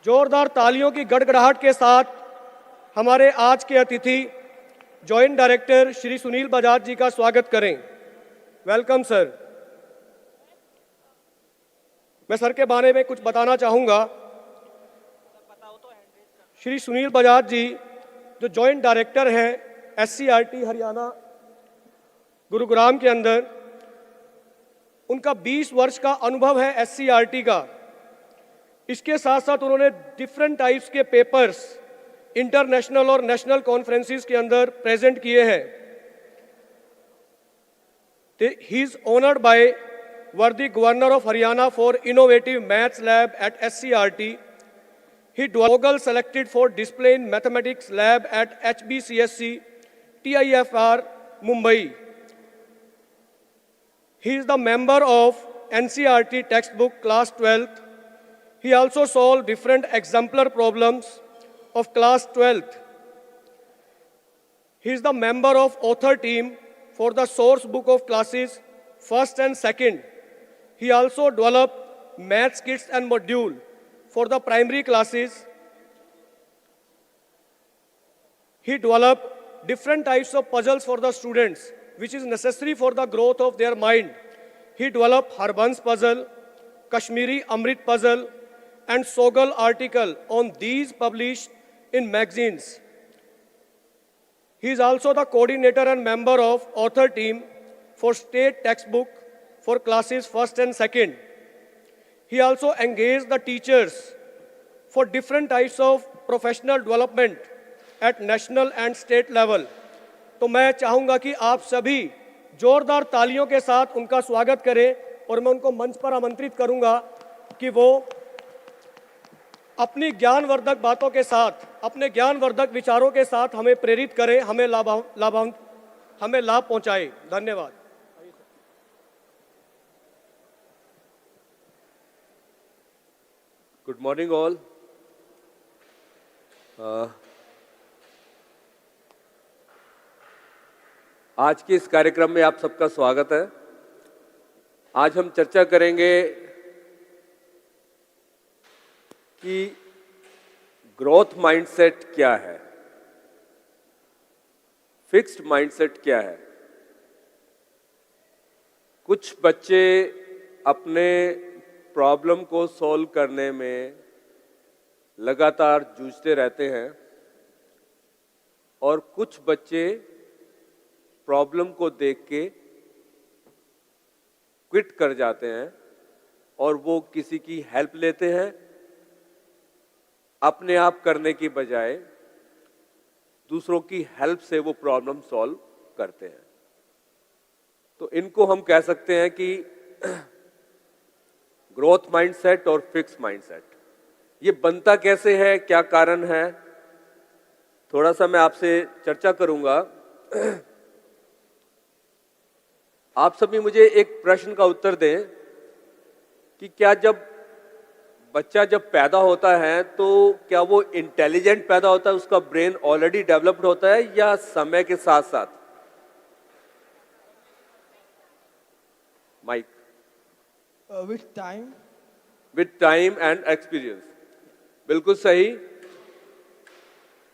जोरदार तालियों की गड़गड़ाहट के साथ हमारे आज के अतिथि जॉइंट डायरेक्टर श्री सुनील बजाज जी का स्वागत करें। Welcome sir. मैं सर के बारे में कुछ बताना चाहूँगा। श्री सुनील बजाज जी जो जॉइंट डायरेक्टर हैं SCRT हरियाणा गुरुग्राम के अंदर, उनका 20 वर्ष का अनुभव है SCRT का। इसके साथ साथ उन्होंने डिफरेंट टाइप्स के पेपर्स इंटरनेशनल और नेशनल कॉन्फ्रेंसेस के अंदर प्रेजेंट किए हैं। ही इज ऑनर्ड बाय वर्दी governor of Haryana for innovative maths lab at SCRT. He was selected for display in mathematics lab at HBCSC TIFR Mumbai. He is the member of NCERT textbook class 12th. He also solved different exemplar problems of class 12th. He is the member of author team for the source book of classes 1st and 2nd. He also developed maths kits and module for the primary classes. He developed different types of puzzles for the students, which is necessary for the growth of their mind. He developed Harbans puzzle, Kashmiri Amrit puzzle, and Sogal article on these published in magazines. He is also the coordinator and member of author team for state textbook for classes 1st and 2nd. He also engaged the teachers for different types of professional development at national and state level. तो मैं चाहूँगा कि आप सभी जोरदार तालियों के साथ उनका स्वागत करें और मैं उनको मंच पर आमंत्रित करूँगा कि वो अपनी ज्ञानवर्धक बातों के साथ, अपने ज्ञानवर्धक विचारों के साथ हमें प्रेरित करें, हमें लाभ पहुँचाए। धन्यवाद। Good morning all. आज के इस कार्यक्रम में आप सबका स्वागत है। आज हम चर्चा करेंगे कि ग्रोथ माइंडसेट क्या है, फिक्स्ड माइंडसेट क्या है। कुछ बच्चे अपने प्रॉब्लम को सॉल्व करने में लगातार जूझते रहते हैं और कुछ बच्चे प्रॉब्लम को देख के क्विट कर जाते हैं और वो किसी की हेल्प लेते हैं अपने आप करने की बजाय दूसरों की हेल्प से वो प्रॉब्लम सॉल्व करते हैं। तो इनको हम कह सकते हैं कि ग्रोथ माइंडसेट और फिक्स माइंडसेट। ये बनता कैसे है, क्या कारण है, थोड़ा सा मैं आपसे चर्चा करूंगा। आप सभी मुझे एक प्रश्न का उत्तर दें कि क्या जब बच्चा पैदा होता है तो क्या वो इंटेलिजेंट पैदा होता है, उसका ब्रेन ऑलरेडी डेवलप्ड होता है या समय के साथ साथ? Mike. With time and experience. बिल्कुल सही।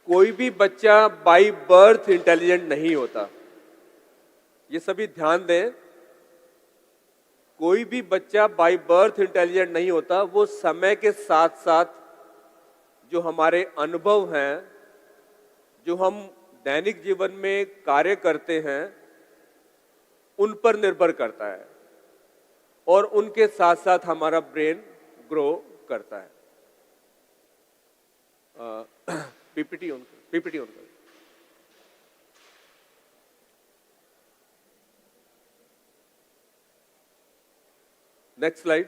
कोई भी बच्चा बाय बर्थ इंटेलिजेंट नहीं होता, ये सभी ध्यान दें। कोई भी बच्चा बाय बर्थ इंटेलिजेंट नहीं होता, वो समय के साथ साथ जो हमारे अनुभव हैं, जो हम दैनिक जीवन में कार्य करते हैं, उन पर निर्भर करता है और उनके साथ साथ हमारा ब्रेन ग्रो करता है। पीपीटी ऑन कर। Next slide.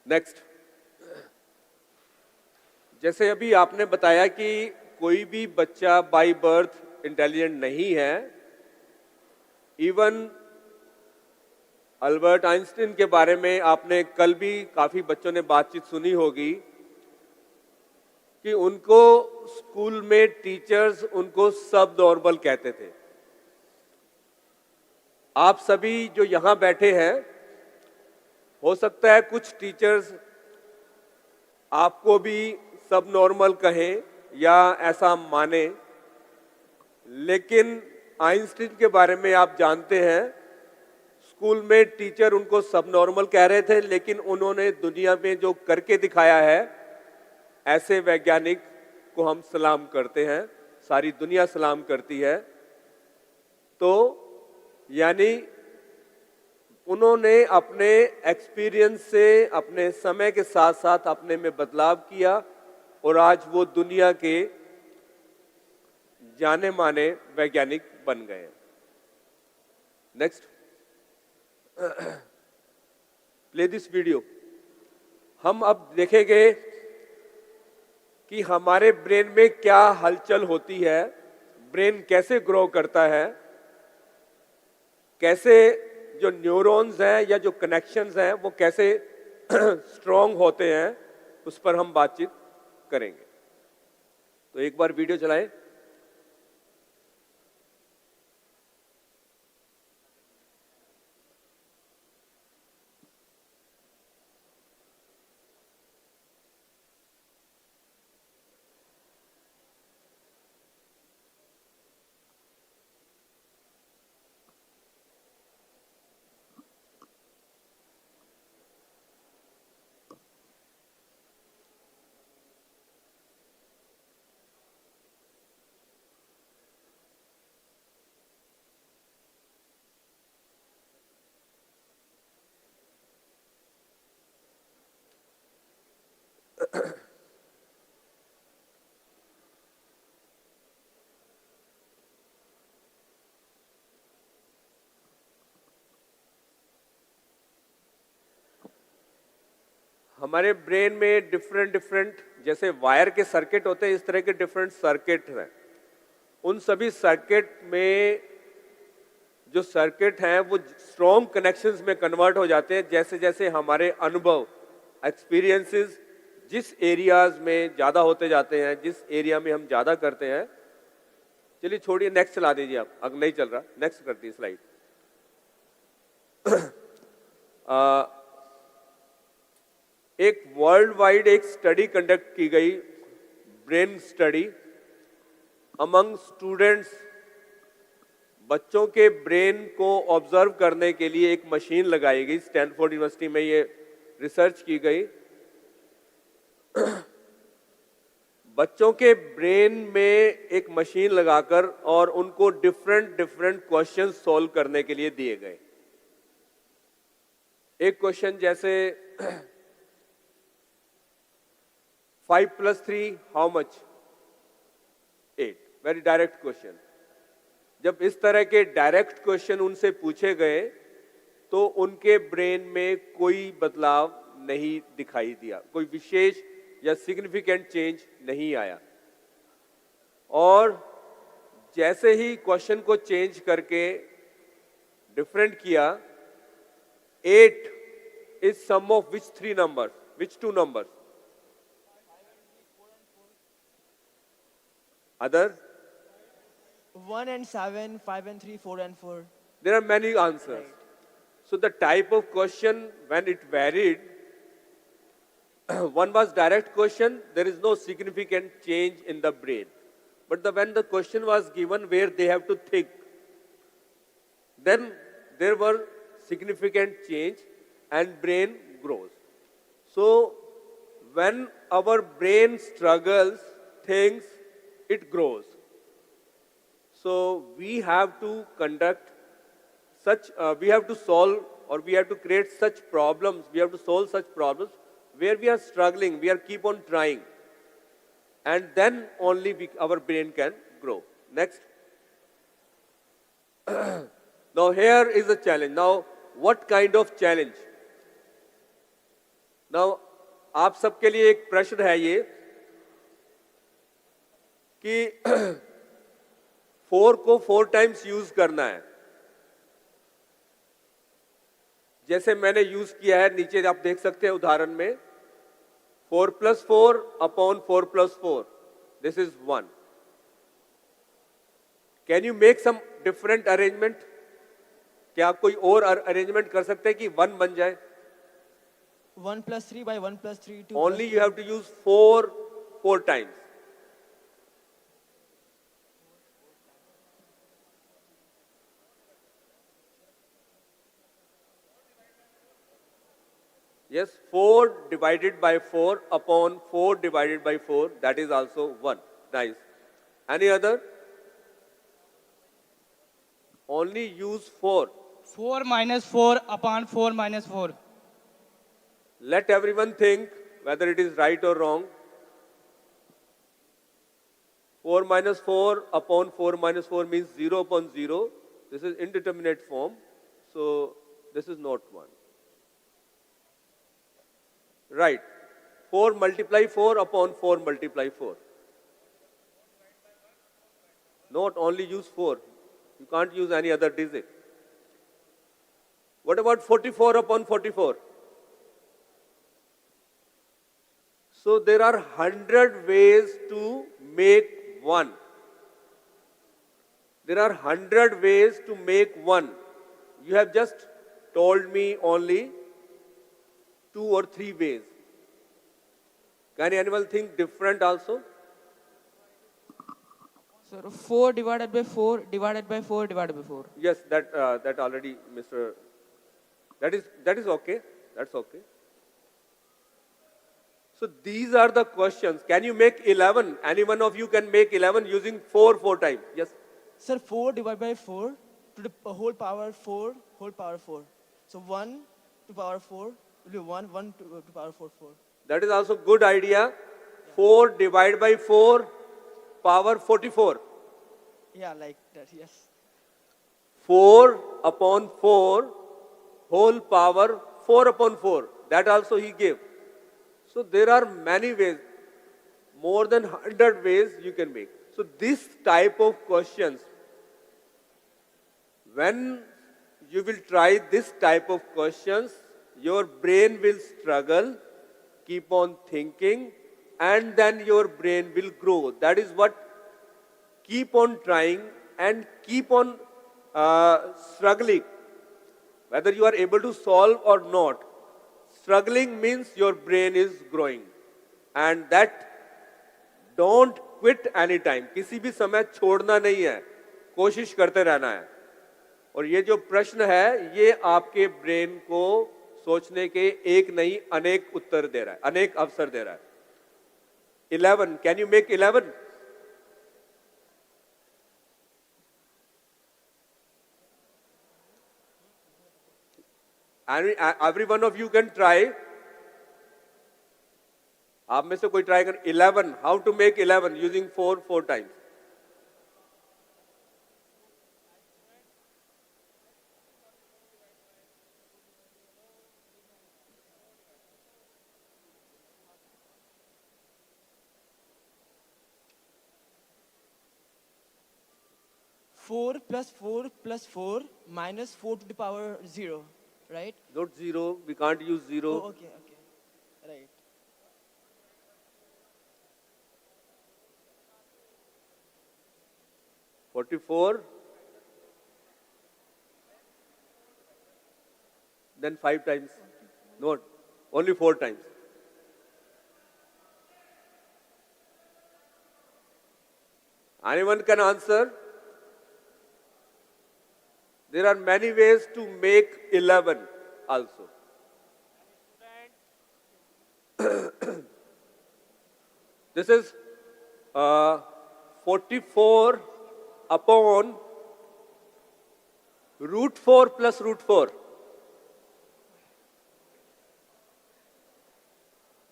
नेक्स्ट। जैसे अभी आपने बताया कि कोई भी बच्चा बाय बर्थ इंटेलिजेंट नहीं है। इवन अल्बर्ट आइंस्टीन के बारे में आपने कल भी काफी बच्चों ने बातचीत सुनी होगी कि उनको स्कूल में टीचर्स उनको सब नॉर्मल कहते थे। आप सभी जो यहां बैठे हैं हो सकता है कुछ टीचर्स आपको भी सब नॉर्मल कहें या ऐसा माने, लेकिन आइंस्टीन के बारे में आप जानते हैं, स्कूल में टीचर उनको सब नॉर्मल कह रहे थे, लेकिन उन्होंने दुनिया में जो करके दिखाया है, ऐसे वैज्ञानिक को हम सलाम करते हैं, सारी दुनिया सलाम करती है। तो यानी उन्होंने अपने एक्सपीरियंस से, अपने समय के साथ साथ अपने में बदलाव किया और आज वो दुनिया के जाने माने वैज्ञानिक बन गए। Next, play this video. हम अब देखेंगे कि हमारे ब्रेन में क्या हलचल होती है, ब्रेन कैसे ग्रो करता है, कैसे जो न्यूरॉन्स हैं या जो कनेक्शंस हैं वो कैसे स्ट्रॉन्ग होते हैं, उस पर हम बातचीत करेंगे। तो एक बार वीडियो चलाएं। हमारे ब्रेन में डिफरेंट जैसे वायर के सर्किट होते हैं, इस तरह के डिफरेंट सर्किट हैं। उन सभी सर्किट में जो सर्किट हैं वो स्ट्रॉन्ग कनेक्शंस में कन्वर्ट हो जाते हैं जैसे जैसे हमारे अनुभव, एक्सपीरियंसेस जिस एरियाज में ज़्यादा होते जाते हैं, जिस एरिया में हम ज़्यादा करते हैं। चलिए छोड़िए, नेक्स्ट चला दीजिए आप, अगर नहीं चल रहा नेक्स्ट करती स्लाइड। एक वर्ल्ड वाइड एक स्टडी कंडक्ट की गई, ब्रेन स्टडी अमंग स्टूडेंट्स। बच्चों के ब्रेन को ऑब्जर्व करने के लिए एक मशीन लगाई गई, स्टैनफोर्ड यूनिवर्सिटी में ये रिसर्च की गई। बच्चों के ब्रेन में एक मशीन लगाकर और उनको डिफरेंट क्वेश्चन सॉल्व करने के लिए दिए गए। एक क्वेश्चन जैसे 5 + 3 how much? 8, very direct question. जब इस तरह के डायरेक्ट क्वेश्चन उनसे पूछे गए तो उनके ब्रेन में कोई बदलाव नहीं दिखाई दिया, कोई विशेष या सिग्निफिकेंट चेंज नहीं आया। और जैसे ही क्वेश्चन को चेंज करके डिफरेंट किया, 8 is sum of which 3 numbers, which 2 numbers? Other? 1 and 7, 5 and 3, 4 and 4. There are many answers. So the type of question, when it varied, one was direct question, there is no significant change in the brain. But when the question was given where they have to think, then there were significant change and brain grows. So when our brain struggles, thinks, it grows. So we have to conduct such, we have to solve, or we have to create such problems, we have to solve such problems where we are struggling, we are keep on trying, and then only our brain can grow. Next. Now here is a challenge. Now what kind of challenge? Now आप सबके लिए एक प्रश्न है ये कि 4 को 4 times use करना है। जैसे मैंने यूज किया है, नीचे आप देख सकते हैं उदाहरण में, 4 + 4 upon 4 + 4, this is 1। Can you make some different arrangement? क्या आप कोई और अरेंजमेंट कर सकते हैं कि 1 बन जाए? 1 plus 3 by 1 plus 3, 2 Only plus you have to use 4 times. Yes, 4 divided by 4 upon 4 divided by 4, that is also 1. Nice. Any other? Only use 4. 4 minus 4 upon 4 minus 4. Let everyone think whether it is right or wrong. 4 minus 4 upon 4 minus 4 means 0 upon 0. This is indeterminate form. So this is not 1. Right. 4 multiply 4 upon 4 multiply 4. Not only use 4. You can't use any other digit. What about 44 upon 44? So there are 100 ways to make 1. There are 100 ways to make 1. You have just told me only 2 or 3 ways. Can anyone think different also? Sir, 4 divided by 4 divided by 4 divided by 4. Yes, that already, Mr. That is okay. That's okay. So these are the questions. Can you make 11? Any one of you can make 11 using 4 times. Yes. Sir, 4 divided by 4 to the whole power 4 whole power 4. So 1 to power 4 will be 1, 1 to power 4, 4. That is also good idea. 4 divided by 4 power 44. Yeah, like that, yes. 4 upon 4 whole power 4 upon 4. That also he gave. So there are many ways, more than 100 ways you can make. So this type of questions, when you will try this type of questions, your brain will struggle, keep on thinking, and then your brain will grow. That is what keep on trying and keep on struggling. Whether you are able to solve or not, struggling means your brain is growing. And that don't quit any time. किसी भी समय छोड़ना नहीं है, कोशिश करते रहना है. और ये जो प्रश्न है, ये आपके ब्रेन को सोचने के एक नहीं अनेक उत्तर दे रहा है, अनेक अवसर दे रहा है. 11, can you make 11? Every one of you can try. आप में से कोई ट्राई कर. 11, how to make 11 using 4 times. Four plus 4 minus 4 to the power 0, right? Not 0, we can't use 0. Oh, okay, right. $44. Then 5 times. No, only 4 times. Anyone can answer? There are many ways to make 11 also. This is 44 upon root 4 plus root 4.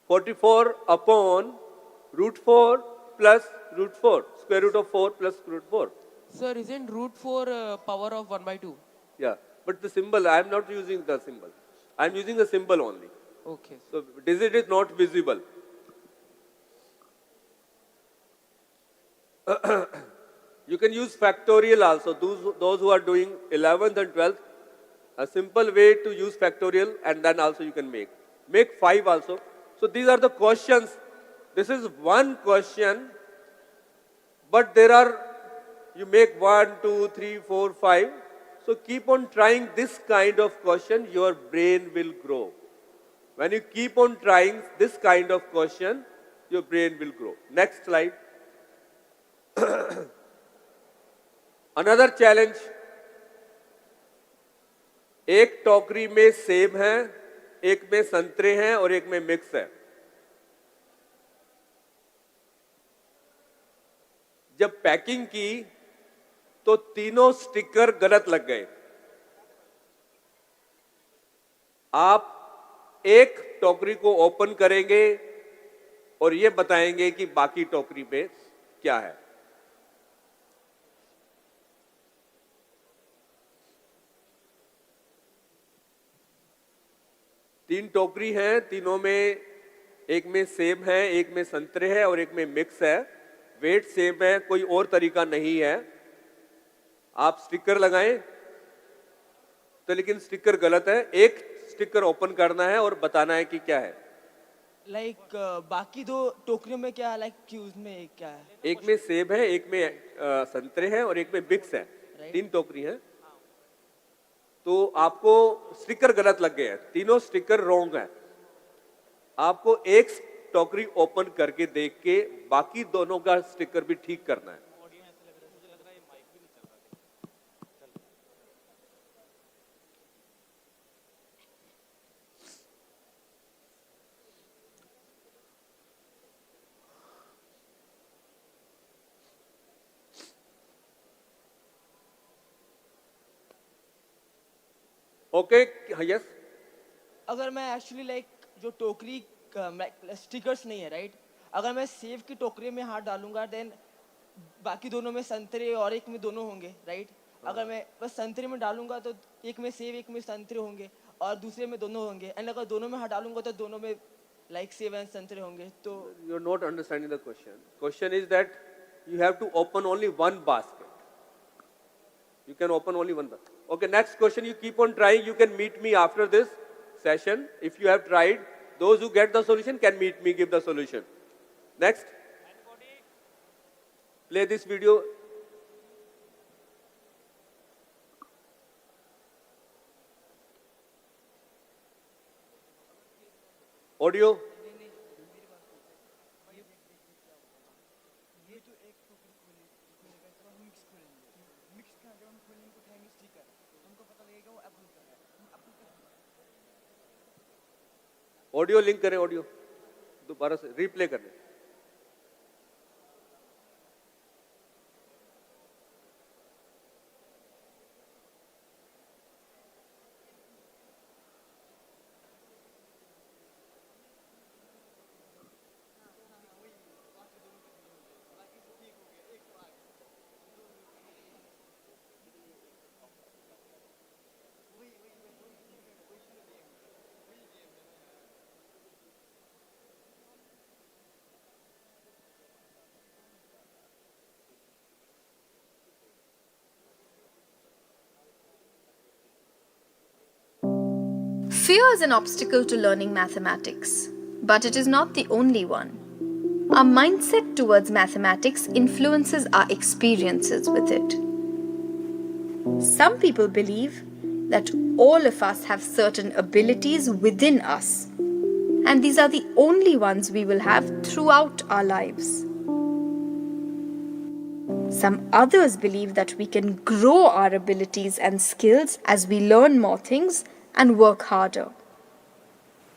44 upon root 4 plus root 4. Square root of 4 plus root 4. Sir, isn't root 4 power of 1 by 2? Yeah, but the symbol, I am not using the symbol. I am using the symbol only. Okay. So digit is not visible. You can use factorial also. Those who are doing 11th and 12th, a simple way to use factorial, and then also you can make. Make 5 also. So these are the questions. This is one question, but there are, you make 1, 2, 3, 4, 5. So keep on trying this kind of question, your brain will grow. When you keep on trying this kind of question, your brain will grow. Next slide. Another challenge. एक टोकरी में सेब हैं, एक में संतरे हैं और एक में मिक्स है. जब पैकिंग की तो तीनों स्टिकर गलत लग गए. आप एक टोकरी को ओपन करेंगे और ये बताएंगे कि बाकी टोकरी में क्या है. तीन टोकरी हैं, तीनों में एक में सेब है, एक में संतरे है और एक में मिक्स है. वेट सेम है, कोई और तरीका नहीं है. आप स्टिकर लगाएं तो लेकिन स्टिकर गलत है. एक स्टिकर ओपन करना है और बताना है कि क्या है. लाइक बाकी दो टोकरियों में क्या लाइक क्यूज में क्या है? एक में सेब है, एक में संतरे है और एक में मिक्स है. तीन टोकरी है. तो आपको स्टिकर गलत लग गए हैं. तीनों स्टिकर रॉन्ग है. आपको एक टोकरी ओपन करके देख के बाकी दोनों का स्टिकर भी ठीक करना है. Okay, yes. अगर मैं एक्चुअली लाइक जो टोकरी स्टिकर्स नहीं है राइट, अगर मैं सेब की टोकरी में हाथ डालूंगा देन बाकी दोनों में संतरे और एक में दोनों होंगे राइट. अगर मैं बस संतरे में डालूंगा तो एक में सेब एक में संतरे होंगे और दूसरे में दोनों होंगे. एंड अगर दोनों में हाथ डालूंगा तो दोनों में लाइक सेब एंड संतरे होंगे. तो you are not understanding the question. Question is that you have to open only one basket. You can open only one basket. Okay, next question. You keep on trying. You can meet me after this session. If you have tried, those who get the solution can meet me, give the solution. Next. Play this video. Audio. Audio link करें. Audio दोबारा से replay करें. Fear is an obstacle to learning mathematics, but it is not the only one. Our mindset towards mathematics influences our experiences with it. Some people believe that all of us have certain abilities within us, and these are the only ones we will have throughout our lives. Some others believe that we can grow our abilities and skills as we learn more things and work harder.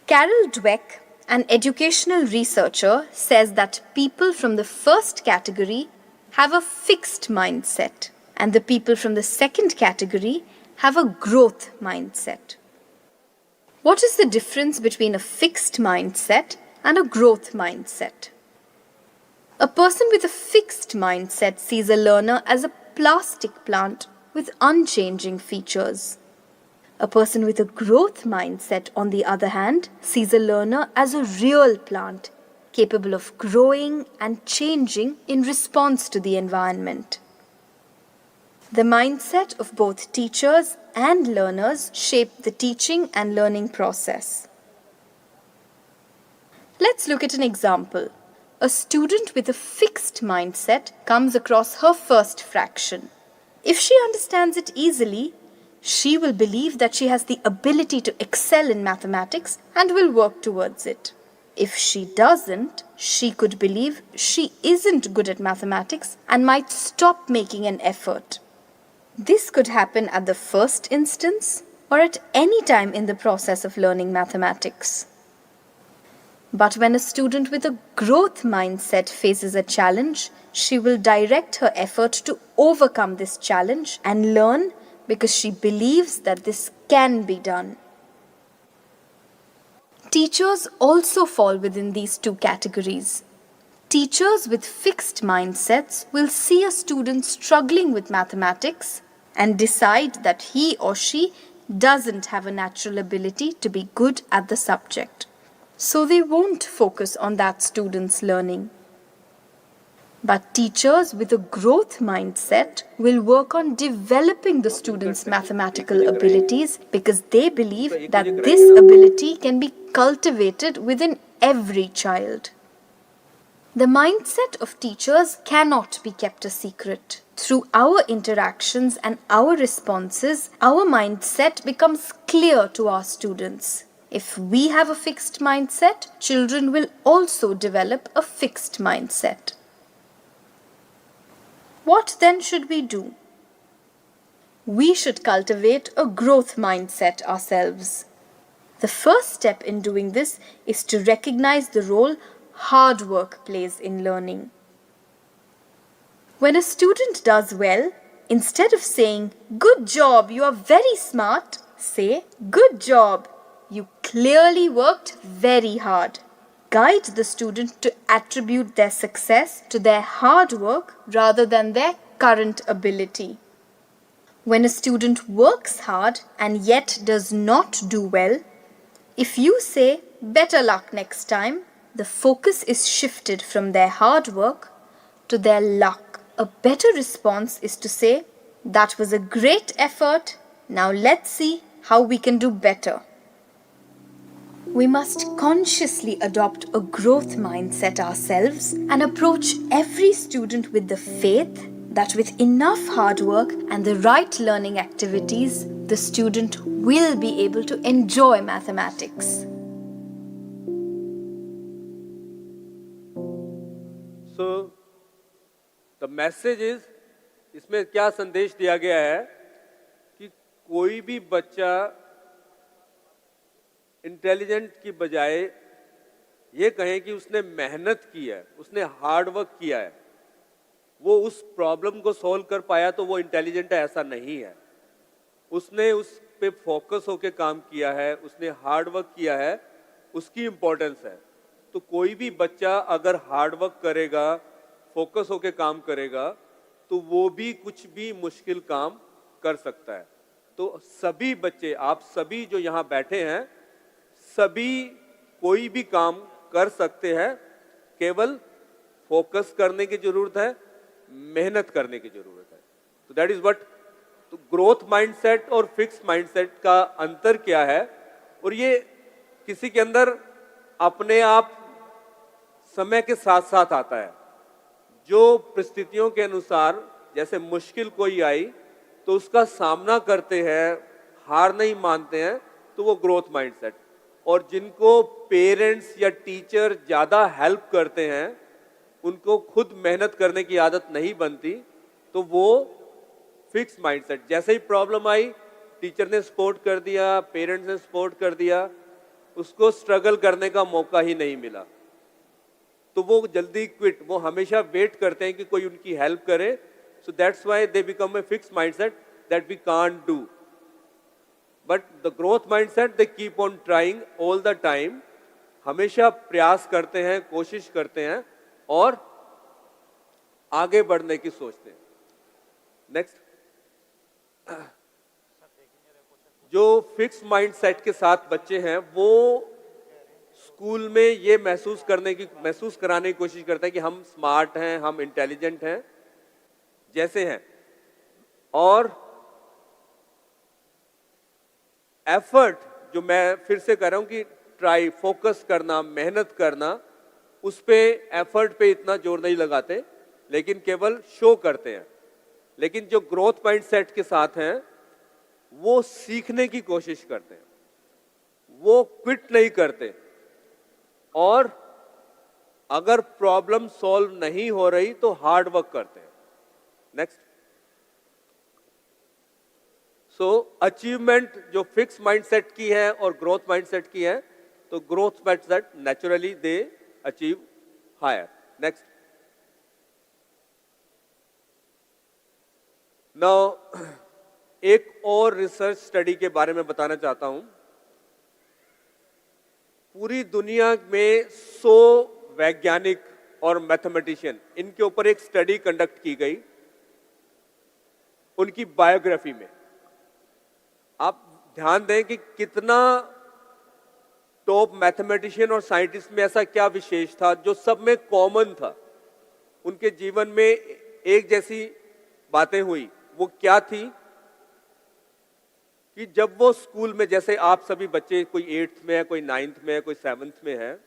Carol Dweck, an educational researcher, says that people from the first category have a fixed mindset, and the people from the second category have a growth mindset. What is the difference between a fixed mindset and a growth mindset? A person with a fixed mindset sees a learner as a plastic plant with unchanging features. A person with a growth mindset, on the other hand, sees a learner as a real plant, capable of growing and changing in response to the environment. The mindset of both teachers and learners shape the teaching and learning process. Let's look at an example. A student with a fixed mindset comes across her first fraction. If she understands it easily, she will believe that she has the ability to excel in mathematics and will work towards it. If she doesn't, she could believe she isn't good at mathematics and might stop making an effort. This could happen at the first instance or at any time in the process of learning mathematics. But when a student with a growth mindset faces a challenge, she will direct her effort to overcome this challenge and learn because she believes that this can be done. Teachers also fall within these two categories. Teachers with fixed mindsets will see a student struggling with mathematics and decide that he or she doesn't have a natural ability to be good at the subject. So they won't focus on that student's learning. But teachers with a growth mindset will work on developing the student's mathematical abilities because they believe that this ability can be cultivated within every child. The mindset of teachers cannot be kept a secret. Through our interactions and our responses, our mindset becomes clear to our students. If we have a fixed mindset, children will also develop a fixed mindset. What then should we do? We should cultivate a growth mindset ourselves. The first step in doing this is to recognize the role hard work plays in learning. When a student does well, instead of saying, "Good job, you are very smart," say, "Good job, you clearly worked very hard." Guide the student to attribute their success to their hard work rather than their current ability. When a student works hard and yet does not do well, if you say, "Better luck next time," the focus is shifted from their hard work to their luck. A better response is to say, "That was a great effort. Now let's see how we can do better." We must consciously adopt a growth mindset ourselves and approach every student with the faith that with enough hard work and the right learning activities, the student will be able to enjoy mathematics. So, the message is, इसमें क्या संदेश दिया गया है कि कोई भी बच्चा इंटेलिजेंट की बजाय ये कहें कि उसने मेहनत की है, उसने हार्ड वर्क किया है, वो उस प्रॉब्लम को सॉल्व कर पाया तो वो इंटेलिजेंट है, ऐसा नहीं है। उसने उस पे फोकस होके काम किया है, उसने हार्ड वर्क किया है, उसकी इम्पोर्टेंस है। तो कोई भी बच्चा अगर हार्ड वर्क करेगा, फोकस होके काम करेगा, तो वो भी कुछ भी मुश्किल काम कर सकता है। तो सभी बच्चे, आप सभी जो यहाँ बैठे हैं, सभी कोई भी काम कर सकते हैं, केवल फोकस करने की जरूरत है, मेहनत करने की जरूरत है। तो दैट इज व्हाट, तो ग्रोथ माइंडसेट और फिक्स माइंडसेट का अंतर क्या है, और ये किसी के अंदर अपने आप समय के साथ साथ आता है। जो परिस्थितियों के अनुसार जैसे मुश्किल कोई आई तो उसका सामना करते हैं, हार नहीं मानते हैं, तो वो ग्रोथ माइंडसेट। और जिनको पेरेंट्स या टीचर ज़्यादा हेल्प करते हैं, उनको खुद मेहनत करने की आदत नहीं बनती, तो वो फिक्स माइंडसेट। जैसे ही प्रॉब्लम आई, टीचर ने सपोर्ट कर दिया, पेरेंट्स ने सपोर्ट कर दिया, उसको स्ट्रगल करने का मौका ही नहीं मिला, तो वो जल्दी क्विट, वो हमेशा वेट करते हैं कि कोई उनकी हेल्प करे। So that's why they become a fix mindset that we can't do. But the growth mindset, they keep on trying all the time, हमेशा प्रयास करते हैं, कोशिश करते हैं और आगे बढ़ने की सोचते हैं। नेक्स्ट, जो फिक्स माइंडसेट के साथ बच्चे हैं, वो स्कूल में ये महसूस कराने की कोशिश करते हैं कि हम स्मार्ट हैं, हम इंटेलिजेंट हैं, जैसे हैं। और एफर्ट, जो मैं फिर से कर रहा हूं कि ट्राई, फोकस करना, मेहनत करना, उस पे एफर्ट पे इतना जोर नहीं लगाते, लेकिन केवल शो करते हैं। लेकिन जो ग्रोथ माइंडसेट के साथ हैं, वो सीखने की कोशिश करते हैं, वो क्विट नहीं करते, और अगर प्रॉब्लम सॉल्व नहीं हो रही तो हार्ड वर्क करते हैं। नेक्स्ट। सो अचीवमेंट जो फिक्स माइंडसेट की है और ग्रोथ माइंडसेट की है, तो growth mindset naturally they achieve higher. Next. Now एक और रिसर्च स्टडी के बारे में बताना चाहता हूं। पूरी दुनिया में 100 वैज्ञानिक और मैथमेटिशियन, इनके ऊपर एक स्टडी कंडक्ट की गई उनकी बायोग्राफी में। आप ध्यान दें कि कितना टॉप मैथमेटिशियन और साइंटिस्ट में ऐसा क्या विशेष था जो सब में कॉमन था, उनके जीवन में एक जैसी बातें हुई। वो क्या थी कि जब वो स्कूल में, जैसे आप सभी बच्चे, कोई 8th में है, कोई 9th में है, कोई 7th में है,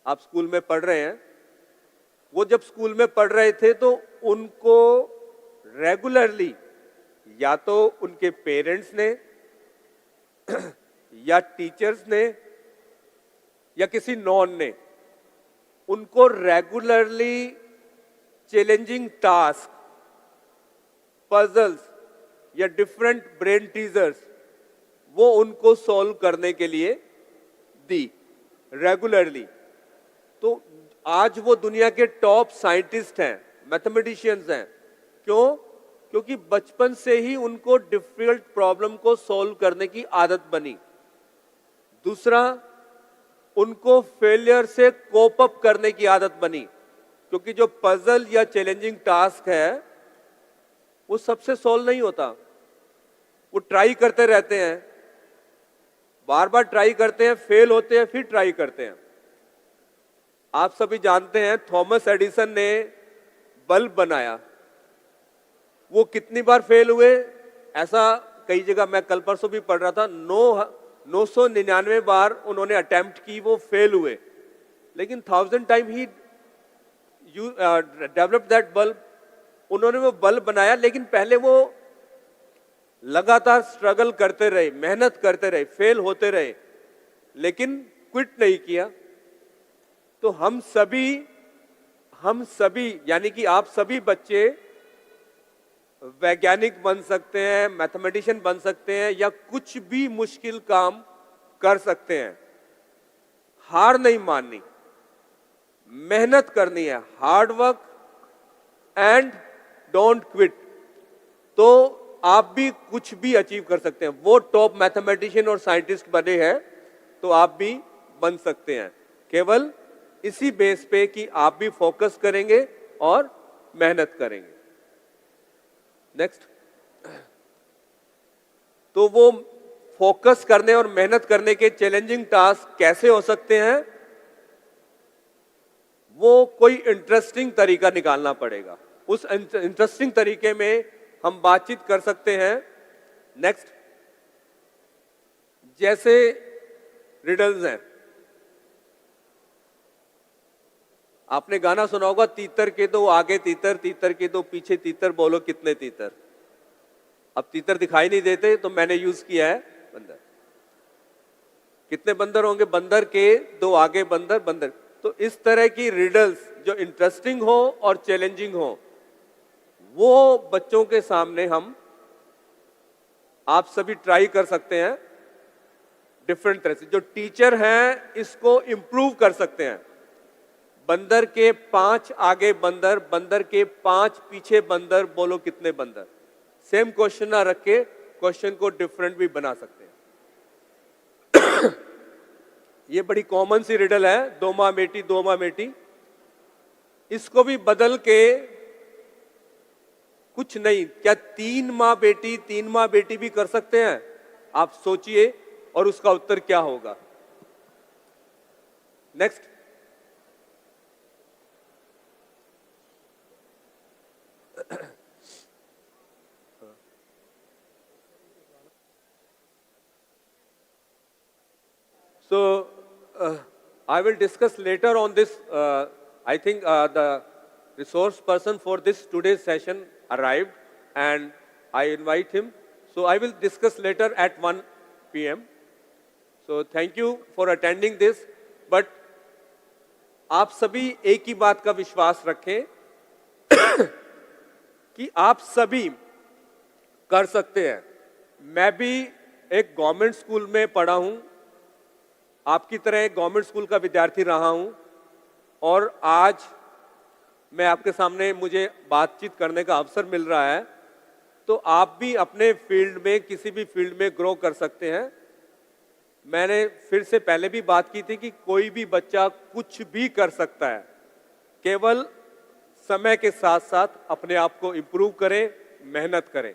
आप स्कूल में पढ़ रहे हैं, वो जब स्कूल में पढ़ रहे थे तो उनको रेगुलरली या तो उनके पेरेंट्स ने या टीचर्स ने या किसी नॉन ने उनको रेगुलरली चैलेंजिंग टास्क, पजल्स या डिफरेंट ब्रेन टीजर्स वो उनको सॉल्व करने के लिए दी रेगुलरली। तो आज वो दुनिया के टॉप साइंटिस्ट हैं, मैथमेटिशियंस हैं। क्यों? क्योंकि बचपन से ही उनको डिफिकल्ट प्रॉब्लम को सॉल्व करने की आदत बनी। दूसरा, उनको फेलियर से कोप अप करने की आदत बनी, क्योंकि जो पजल या चैलेंजिंग टास्क है वो सबसे सॉल्व नहीं होता। वो ट्राई करते रहते हैं, बार बार ट्राई करते हैं, फेल होते हैं, फिर ट्राई करते हैं। आप सभी जानते हैं थॉमस एडिसन ने बल्ब बनाया, वो कितनी बार फेल हुए? ऐसा कई जगह मैं कल परसों भी पढ़ रहा था, 999 बार उन्होंने अटेम्प्ट की, वो फेल हुए। लेकिन 1000 time he develop that bulb. उन्होंने वो बल्ब बनाया, लेकिन पहले वो लगातार स्ट्रगल करते रहे, मेहनत करते रहे, फेल होते रहे, लेकिन क्विट नहीं किया। तो हम सभी यानी कि आप सभी बच्चे वैज्ञानिक बन सकते हैं, मैथमेटिशियन बन सकते हैं, या कुछ भी मुश्किल काम कर सकते हैं। हार नहीं माननी, मेहनत करनी है, hard work and don't quit, तो आप भी कुछ भी अचीव कर सकते हैं। वो टॉप मैथमेटिशियन और साइंटिस्ट बने हैं, तो आप भी बन सकते हैं, केवल इसी बेस पे कि आप भी फोकस करेंगे और मेहनत करेंगे। नेक्स्ट। तो वो फोकस करने और मेहनत करने के चैलेंजिंग टास्क कैसे हो सकते हैं? वो कोई इंटरेस्टिंग तरीका निकालना पड़ेगा। उस इंटरेस्टिंग तरीके में हम बातचीत कर सकते हैं। नेक्स्ट। जैसे रिडल्स हैं, आपने गाना सुना होगा, तीतर के दो आगे तीतर, तीतर के दो पीछे तीतर, बोलो कितने तीतर। अब तीतर दिखाई नहीं देते तो मैंने यूज किया है बंदर। कितने बंदर होंगे? बंदर के दो आगे बंदर, बंदर। तो इस तरह की रिडल्स जो इंटरेस्टिंग हो और चैलेंजिंग हो, वो बच्चों के सामने आप सभी ट्राई कर सकते हैं डिफरेंट तरह से। जो टीचर हैं इसको इंप्रूव कर सकते हैं। बंदर के 5 आगे बंदर, बंदर के 5 पीछे बंदर, बोलो कितने बंदर। सेम क्वेश्चन ना रख के क्वेश्चन को डिफरेंट भी बना सकते हैं। ये बड़ी कॉमन सी रिडल है, दो माँ बेटी, दो माँ बेटी। इसको भी बदल के कुछ नहीं, क्या 3 माँ बेटी, 3 माँ बेटी भी कर सकते हैं? आप सोचिए और उसका उत्तर क्या होगा। Next. So I will discuss later on this. I think the resource person for this today's session arrived, and I invite him. So I will discuss later at 1 p.m. So thank you for attending this. But आप सभी एक ही बात का विश्वास रखें कि आप सभी कर सकते हैं। मैं भी एक गवर्नमेंट स्कूल में पढ़ा हूं, आपकी तरह एक गवर्नमेंट स्कूल का विद्यार्थी रहा हूं, और आज मैं आपके सामने मुझे बातचीत करने का अवसर मिल रहा है। तो आप भी अपने फील्ड में, किसी भी फील्ड में ग्रो कर सकते हैं। मैंने फिर से पहले भी बात की थी कि कोई भी बच्चा कुछ भी कर सकता है, केवल समय के साथ साथ अपने आप को इम्प्रूव करें, मेहनत करें।